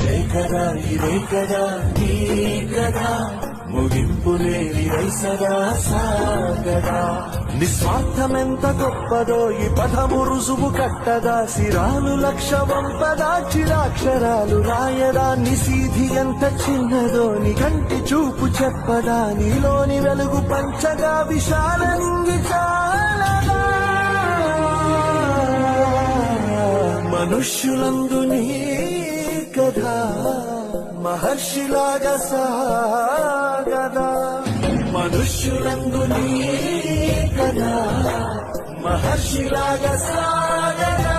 ఇదే కదా ఇదే కదా నీ కదా ముగింపు లేని సదా సాగదా నిస్వార్థమెంత గొప్పదో ఈ పదము రుజువు కట్టదా సిరాలు లక్ష వంపదా చిరాక్షరాలు రాయదా నిసీధి ఎంత చిన్నదో నీ కంటి చూపు చెప్పదా నీలోని వెలుగు పంచగా విశాల నింగి చాలదా మనుష్యులందు నీ కథా మహర్షిలాగా సాగదా మనుష్యులందు నీ కథా మహర్షిలాగా సాగదా